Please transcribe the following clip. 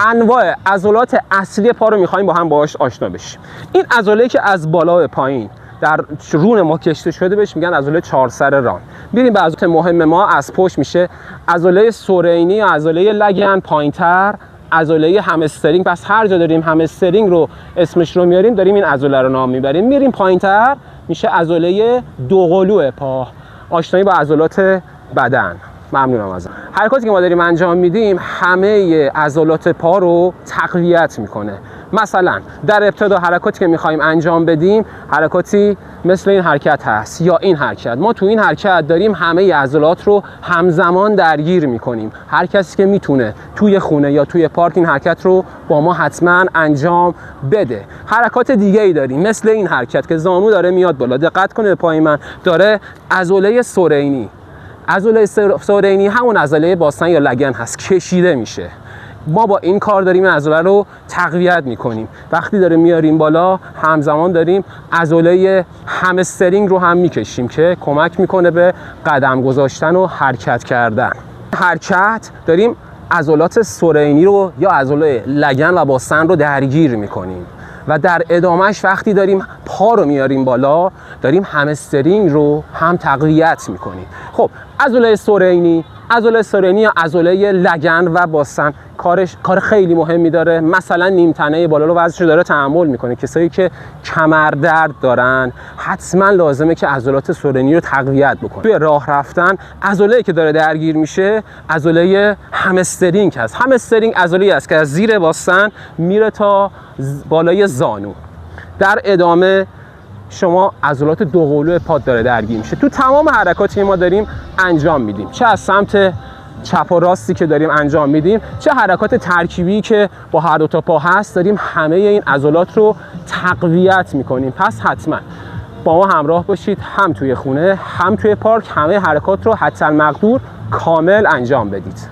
انواع عضلات اصلی پا رو می‌خوایم با هم باهاش آشنا بشیم. این عضله که از بالا به پایین در رون ما کشته شده بهش میگن عضله چهار سر ران. میریم به عضلات مهم ما. از پشت میشه عضله سورینی یا عضله لگن پایینتر، عضله همسترینگ. پس هر جا داریم همسترینگ رو اسمش رو میاریم داریم این عضله رو نام میبریم. میریم پایینتر میشه عضله دوقلو پا. آشنایی با عضلات بدن. ممنونم ازت. حرکاتی که ما داریم انجام میدیم همه عضلات پا رو تقویت میکنه. مثلا در ابتدا حرکاتی که میخوایم انجام بدیم حرکاتی مثل این حرکت هست یا این حرکت. ما تو این حرکت داریم همه عضلات رو همزمان درگیر میکنیم. هر کسی که میتونه توی خونه یا توی پارک این حرکت رو با ما حتما انجام بده. حرکات دیگه ای داریم مثل این حرکت که زانو داره میاد بالا. دقت کنه به پای من داره عضله سورینی. عضله سورینی همون عضله باسن یا لگن هست، کشیده میشه. ما با این کار داریم این عضله رو تقویت میکنیم. وقتی داره میاریم بالا همزمان داریم عضله همسترینگ رو هم میکشیم که کمک میکنه به قدم گذاشتن و حرکت کردن. حرکت داریم عضلات سورینی رو یا عضله لگن و باسن رو درگیر میکنیم و در ادامهش وقتی داریم پا رو میاریم بالا داریم همسترینگ رو هم تقویت میکنیم. خب عضله سورینی یا عضله لگن و باسن کار خیلی مهمی داره. مثلا نیمتنه بالا رو وزنش داره تحمل میکنه. کسایی که کمر درد دارن حتما لازمه که عضلات سورینی رو تقویت بکنه. توی راه رفتن عضله‌ای که داره درگیر میشه عضله همسترینگ هست. همسترینگ عضله‌ای است که از زیر باسن میره تا بالای زانو. در ادامه شما عضلات دوقلو پات داره درگیر میشه. تو تمام حرکاتی که ما داریم انجام میدیم، چه از سمت چپ و راستی که داریم انجام میدیم، چه حرکات ترکیبی که با هر دو تا پا هست، داریم همه این عضلات رو تقویت میکنیم. پس حتما با ما همراه باشید، هم توی خونه هم توی پارک همه حرکات رو حتی المقدور کامل انجام بدید.